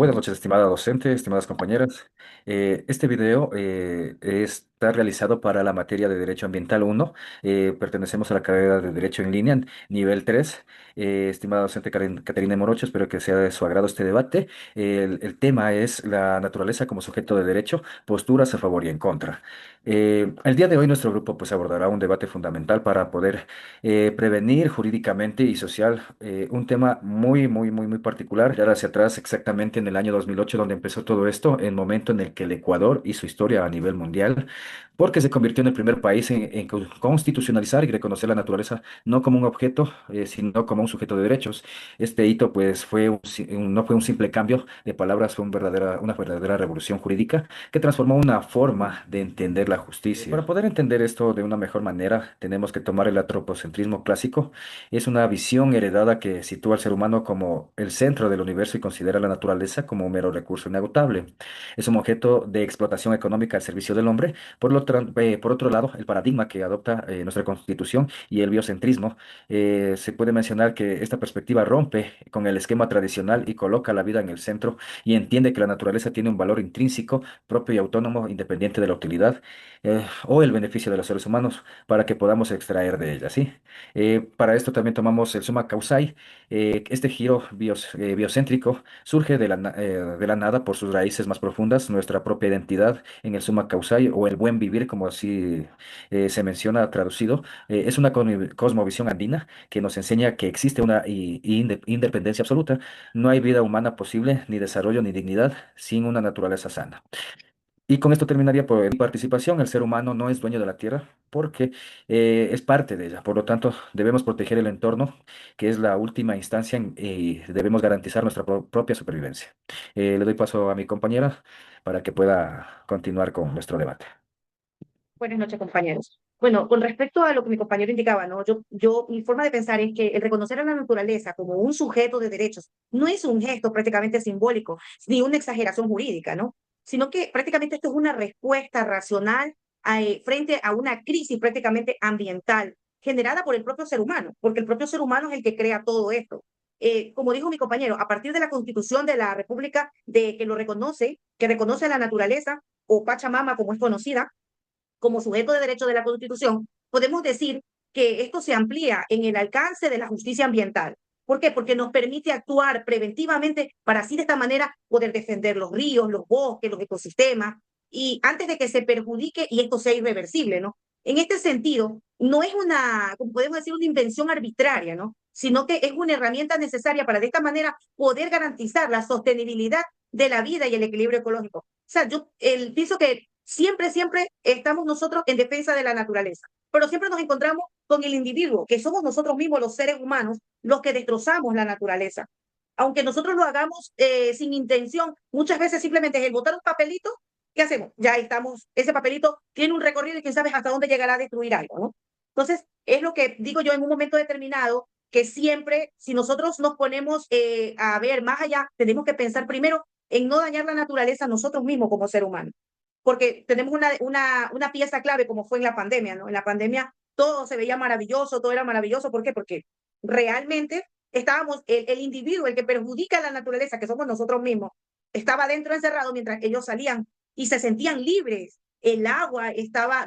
Buenas noches, estimada docente, estimadas compañeras. Este video está realizado para la materia de Derecho Ambiental 1. Pertenecemos a la carrera de Derecho en línea, nivel 3. Estimada docente Caterina Morocho, espero que sea de su agrado este debate. El tema es la naturaleza como sujeto de derecho, posturas a favor y en contra. El día de hoy nuestro grupo pues abordará un debate fundamental para poder prevenir jurídicamente y social un tema muy particular, ya hacia atrás exactamente en el año 2008 donde empezó todo esto, el momento en el que el Ecuador hizo historia a nivel mundial, porque se convirtió en el primer país en constitucionalizar y reconocer la naturaleza no como un objeto, sino como un sujeto de derechos. Este hito pues no fue un simple cambio de palabras, fue una verdadera revolución jurídica que transformó una forma de entender la justicia. Para poder entender esto de una mejor manera, tenemos que tomar el antropocentrismo clásico. Es una visión heredada que sitúa al ser humano como el centro del universo y considera la naturaleza como un mero recurso inagotable. Es un objeto de explotación económica al servicio del hombre. Por otro lado, el paradigma que adopta nuestra Constitución y el biocentrismo, se puede mencionar que esta perspectiva rompe con el esquema tradicional y coloca la vida en el centro y entiende que la naturaleza tiene un valor intrínseco, propio y autónomo, independiente de la utilidad o el beneficio de los seres humanos para que podamos extraer de ella, ¿sí? Para esto también tomamos el summa causae. Este giro biocéntrico surge de la nada por sus raíces más profundas, nuestra propia identidad en el summa causae o el buen vivir, como así se menciona traducido. Es una cosmovisión andina que nos enseña que existe una independencia absoluta. No hay vida humana posible, ni desarrollo, ni dignidad sin una naturaleza sana. Y con esto terminaría por mi participación. El ser humano no es dueño de la tierra porque es parte de ella. Por lo tanto, debemos proteger el entorno, que es la última instancia y debemos garantizar nuestra propia supervivencia. Le doy paso a mi compañera para que pueda continuar con nuestro debate. Buenas noches, compañeros. Bueno, con respecto a lo que mi compañero indicaba, ¿no? Mi forma de pensar es que el reconocer a la naturaleza como un sujeto de derechos no es un gesto prácticamente simbólico, ni una exageración jurídica, ¿no? Sino que prácticamente esto es una respuesta racional frente a una crisis prácticamente ambiental generada por el propio ser humano, porque el propio ser humano es el que crea todo esto. Como dijo mi compañero, a partir de la Constitución de la República de que lo reconoce, que reconoce a la naturaleza o Pachamama como es conocida, como sujeto de derecho de la Constitución, podemos decir que esto se amplía en el alcance de la justicia ambiental. ¿Por qué? Porque nos permite actuar preventivamente para así de esta manera poder defender los ríos, los bosques, los ecosistemas, y antes de que se perjudique y esto sea irreversible, ¿no? En este sentido, no es una, como podemos decir, una invención arbitraria, ¿no? Sino que es una herramienta necesaria para de esta manera poder garantizar la sostenibilidad de la vida y el equilibrio ecológico. O sea, pienso que siempre estamos nosotros en defensa de la naturaleza, pero siempre nos encontramos con el individuo, que somos nosotros mismos, los seres humanos, los que destrozamos la naturaleza. Aunque nosotros lo hagamos sin intención, muchas veces simplemente es el botar un papelito, ¿qué hacemos? Ya estamos, ese papelito tiene un recorrido y quién sabe hasta dónde llegará a destruir algo, ¿no? Entonces, es lo que digo yo en un momento determinado, que siempre, si nosotros nos ponemos a ver más allá, tenemos que pensar primero en no dañar la naturaleza nosotros mismos como ser humano, porque tenemos una pieza clave como fue en la pandemia, ¿no? En la pandemia todo se veía maravilloso, todo era maravilloso. ¿Por qué? Porque realmente estábamos, el individuo, el que perjudica a la naturaleza, que somos nosotros mismos, estaba dentro encerrado mientras ellos salían y se sentían libres. El agua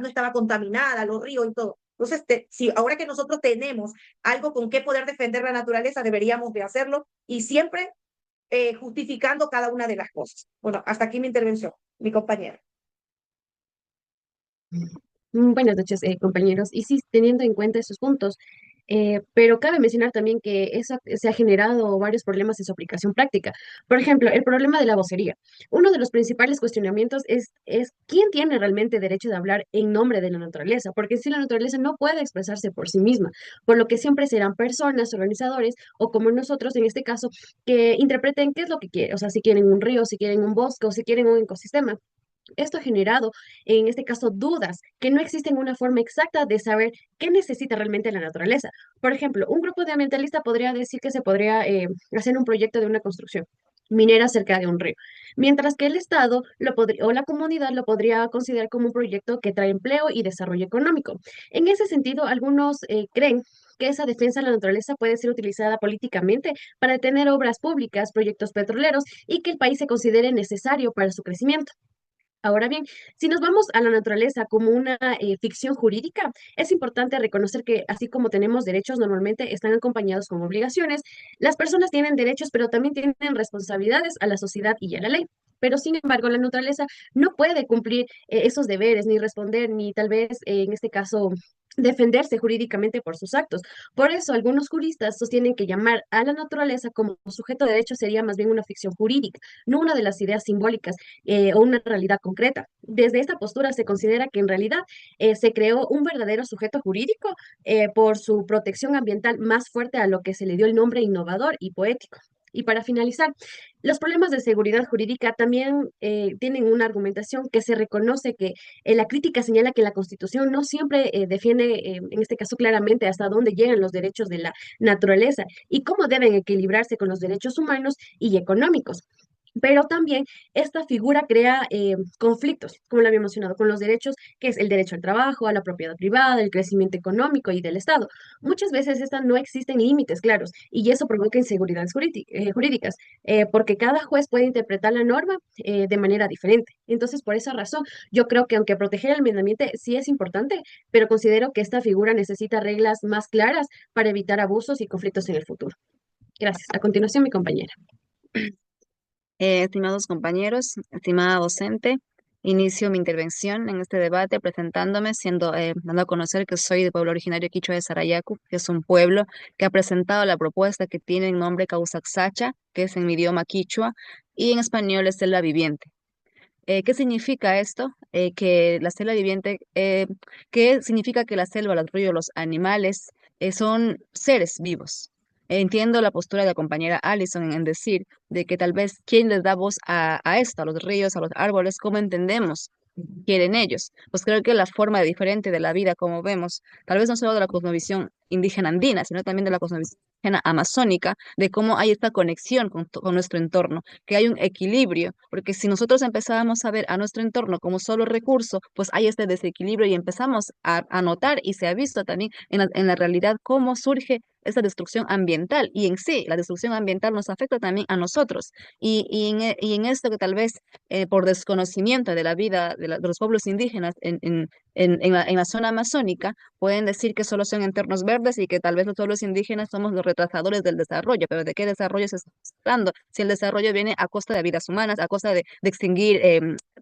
no estaba contaminada, los ríos y todo. Entonces, si ahora que nosotros tenemos algo con qué poder defender la naturaleza, deberíamos de hacerlo y siempre justificando cada una de las cosas. Bueno, hasta aquí mi intervención, mi compañera. Buenas noches, compañeros. Y sí, teniendo en cuenta esos puntos, pero cabe mencionar también que eso se ha generado varios problemas en su aplicación práctica. Por ejemplo, el problema de la vocería. Uno de los principales cuestionamientos es quién tiene realmente derecho de hablar en nombre de la naturaleza, porque si la naturaleza no puede expresarse por sí misma, por lo que siempre serán personas, organizadores o como nosotros en este caso, que interpreten qué es lo que quieren, o sea, si quieren un río, si quieren un bosque o si quieren un ecosistema. Esto ha generado, en este caso, dudas, que no existen una forma exacta de saber qué necesita realmente la naturaleza. Por ejemplo, un grupo de ambientalistas podría decir que se podría hacer un proyecto de una construcción minera cerca de un río, mientras que el Estado o la comunidad lo podría considerar como un proyecto que trae empleo y desarrollo económico. En ese sentido, algunos creen que esa defensa de la naturaleza puede ser utilizada políticamente para detener obras públicas, proyectos petroleros y que el país se considere necesario para su crecimiento. Ahora bien, si nos vamos a la naturaleza como una ficción jurídica, es importante reconocer que así como tenemos derechos, normalmente están acompañados con obligaciones. Las personas tienen derechos, pero también tienen responsabilidades a la sociedad y a la ley. Pero sin embargo, la naturaleza no puede cumplir esos deberes, ni responder, ni tal vez en este caso defenderse jurídicamente por sus actos. Por eso, algunos juristas sostienen que llamar a la naturaleza como sujeto de derecho sería más bien una ficción jurídica, no una de las ideas simbólicas o una realidad concreta. Desde esta postura se considera que en realidad se creó un verdadero sujeto jurídico por su protección ambiental más fuerte a lo que se le dio el nombre innovador y poético. Y para finalizar, los problemas de seguridad jurídica también tienen una argumentación que se reconoce que la crítica señala que la Constitución no siempre defiende, en este caso claramente, hasta dónde llegan los derechos de la naturaleza y cómo deben equilibrarse con los derechos humanos y económicos. Pero también esta figura crea conflictos, como lo había mencionado, con los derechos, que es el derecho al trabajo, a la propiedad privada, el crecimiento económico y del Estado. Muchas veces estas no existen límites claros y eso provoca inseguridades jurídicas, porque cada juez puede interpretar la norma de manera diferente. Entonces, por esa razón, yo creo que aunque proteger el medio ambiente sí es importante, pero considero que esta figura necesita reglas más claras para evitar abusos y conflictos en el futuro. Gracias. A continuación, mi compañera. Estimados compañeros, estimada docente, inicio mi intervención en este debate presentándome, dando a conocer que soy de pueblo originario quichua de Sarayacu, que es un pueblo que ha presentado la propuesta que tiene el nombre Causaxacha, que es en mi idioma quichua, y en español es selva viviente. ¿Qué significa esto? Que la selva viviente, ¿qué significa que la selva, los ríos, los animales son seres vivos? Entiendo la postura de la compañera Allison en decir de que tal vez quién les da voz a esto, a los ríos, a los árboles, cómo entendemos quieren ellos. Pues creo que la forma diferente de la vida, como vemos, tal vez no solo de la cosmovisión indígena andina, sino también de la cosmovisión indígena amazónica, de cómo hay esta conexión con nuestro entorno, que hay un equilibrio, porque si nosotros empezábamos a ver a nuestro entorno como solo recurso, pues hay este desequilibrio y empezamos a notar y se ha visto también en la realidad cómo surge esta destrucción ambiental y en sí la destrucción ambiental nos afecta también a nosotros y en esto que tal vez por desconocimiento de la vida de los pueblos indígenas en la zona amazónica, pueden decir que solo son entornos verdes y que tal vez los pueblos indígenas somos los retrasadores del desarrollo, pero ¿de qué desarrollo se está hablando? Si el desarrollo viene a costa de vidas humanas, a costa de extinguir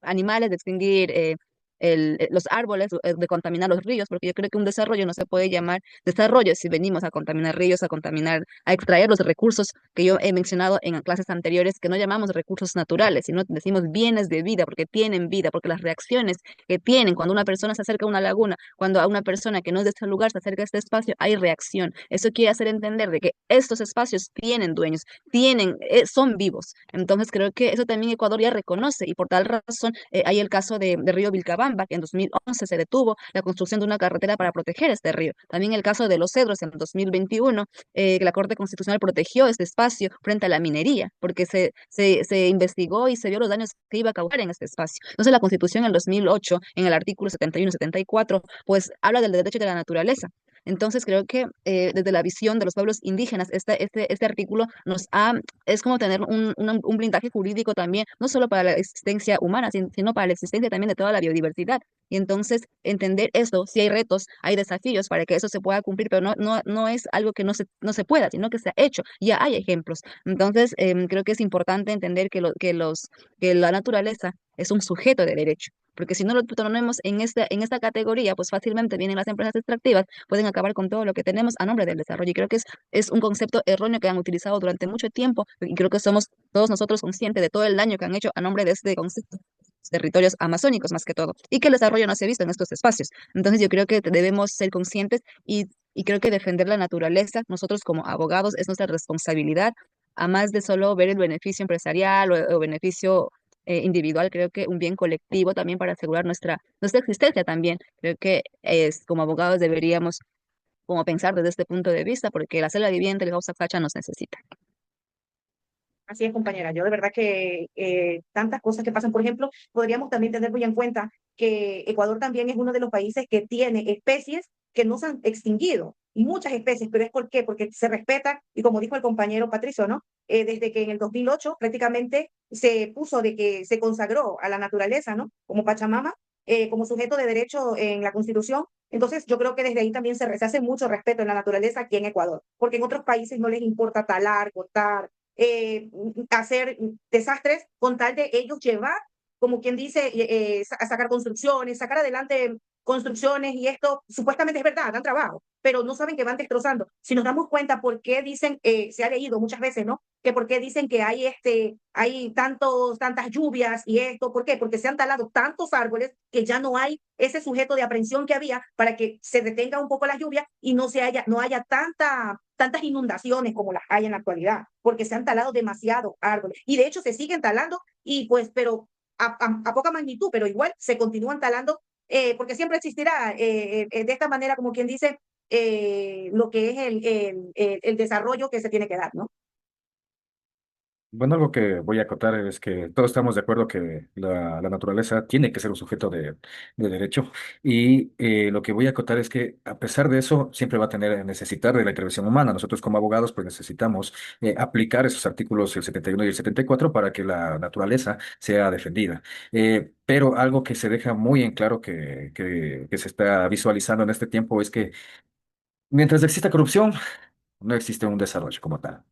animales, de extinguir los árboles, de contaminar los ríos, porque yo creo que un desarrollo no se puede llamar desarrollo si venimos a contaminar ríos, a contaminar, a extraer los recursos que yo he mencionado en clases anteriores, que no llamamos recursos naturales, sino decimos bienes de vida, porque tienen vida, porque las reacciones que tienen cuando una persona se acerca a una laguna, cuando a una persona que no es de este lugar se acerca a este espacio, hay reacción. Eso quiere hacer entender de que estos espacios tienen dueños, son vivos. Entonces creo que eso también Ecuador ya reconoce y por tal razón hay el caso de Río Vilcabamba, que en 2011 se detuvo la construcción de una carretera para proteger este río. También el caso de Los Cedros en 2021, que la Corte Constitucional protegió este espacio frente a la minería, porque se investigó y se vio los daños que iba a causar en este espacio. Entonces la Constitución en 2008, en el artículo 71-74, pues habla del derecho de la naturaleza. Entonces creo que desde la visión de los pueblos indígenas, este artículo es como tener un blindaje jurídico también, no solo para la existencia humana, sino para la existencia también de toda la biodiversidad. Y entonces entender esto, si hay retos, hay desafíos para que eso se pueda cumplir, pero no es algo que no se pueda, sino que se ha hecho, ya hay ejemplos. Entonces creo que es importante entender que la naturaleza es un sujeto de derecho. Porque si no lo ponemos en esta categoría, pues fácilmente vienen las empresas extractivas, pueden acabar con todo lo que tenemos a nombre del desarrollo. Y creo que es un concepto erróneo que han utilizado durante mucho tiempo y creo que somos todos nosotros conscientes de todo el daño que han hecho a nombre de este concepto territorios amazónicos más que todo, y que el desarrollo no se ha visto en estos espacios. Entonces yo creo que debemos ser conscientes y creo que defender la naturaleza, nosotros como abogados, es nuestra responsabilidad, a más de solo ver el beneficio empresarial o beneficio individual, creo que un bien colectivo también para asegurar nuestra existencia también. Creo que como abogados deberíamos como pensar desde este punto de vista, porque la selva viviente, el Causa Facha nos necesita. Así es, compañera. Yo de verdad que tantas cosas que pasan, por ejemplo, podríamos también tener muy en cuenta que Ecuador también es uno de los países que tiene especies que no se han extinguido, muchas especies, pero ¿es por qué? Porque se respeta, y como dijo el compañero Patricio, ¿no? Desde que en el 2008 prácticamente se puso de que se consagró a la naturaleza, ¿no? Como Pachamama, como sujeto de derecho en la Constitución. Entonces, yo creo que desde ahí también se hace mucho respeto en la naturaleza aquí en Ecuador, porque en otros países no les importa talar, cortar, hacer desastres con tal de ellos llevar, como quien dice, a sacar construcciones, sacar adelante construcciones, y esto supuestamente es verdad, dan trabajo, pero no saben que van destrozando. Si nos damos cuenta por qué dicen, se ha leído muchas veces, ¿no? Que por qué dicen que hay tantas lluvias y esto, ¿por qué? Porque se han talado tantos árboles que ya no hay ese sujeto de aprehensión que había para que se detenga un poco la lluvia y no haya tantas inundaciones como las hay en la actualidad, porque se han talado demasiados árboles. Y de hecho se siguen talando, y pues, pero a poca magnitud, pero igual se continúan talando, porque siempre existirá de esta manera, como quien dice, lo que es el desarrollo que se tiene que dar, ¿no? Bueno, algo que voy a acotar es que todos estamos de acuerdo que la naturaleza tiene que ser un sujeto de derecho, y lo que voy a acotar es que a pesar de eso siempre va a necesitar de la intervención humana. Nosotros como abogados pues necesitamos aplicar esos artículos, el 71 y el 74, para que la naturaleza sea defendida. Pero algo que se deja muy en claro que se está visualizando en este tiempo es que mientras exista corrupción, no existe un desarrollo como tal.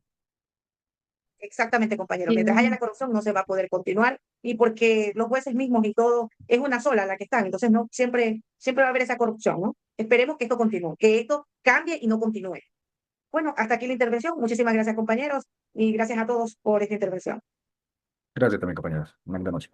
Exactamente, compañero. Mientras haya Sí. la corrupción no se va a poder continuar, y porque los jueces mismos y todo es una sola la que están, entonces no siempre va a haber esa corrupción, ¿no? Esperemos que esto continúe, que esto cambie y no continúe. Bueno, hasta aquí la intervención. Muchísimas gracias, compañeros, y gracias a todos por esta intervención. Gracias también, compañeros. Buenas noches.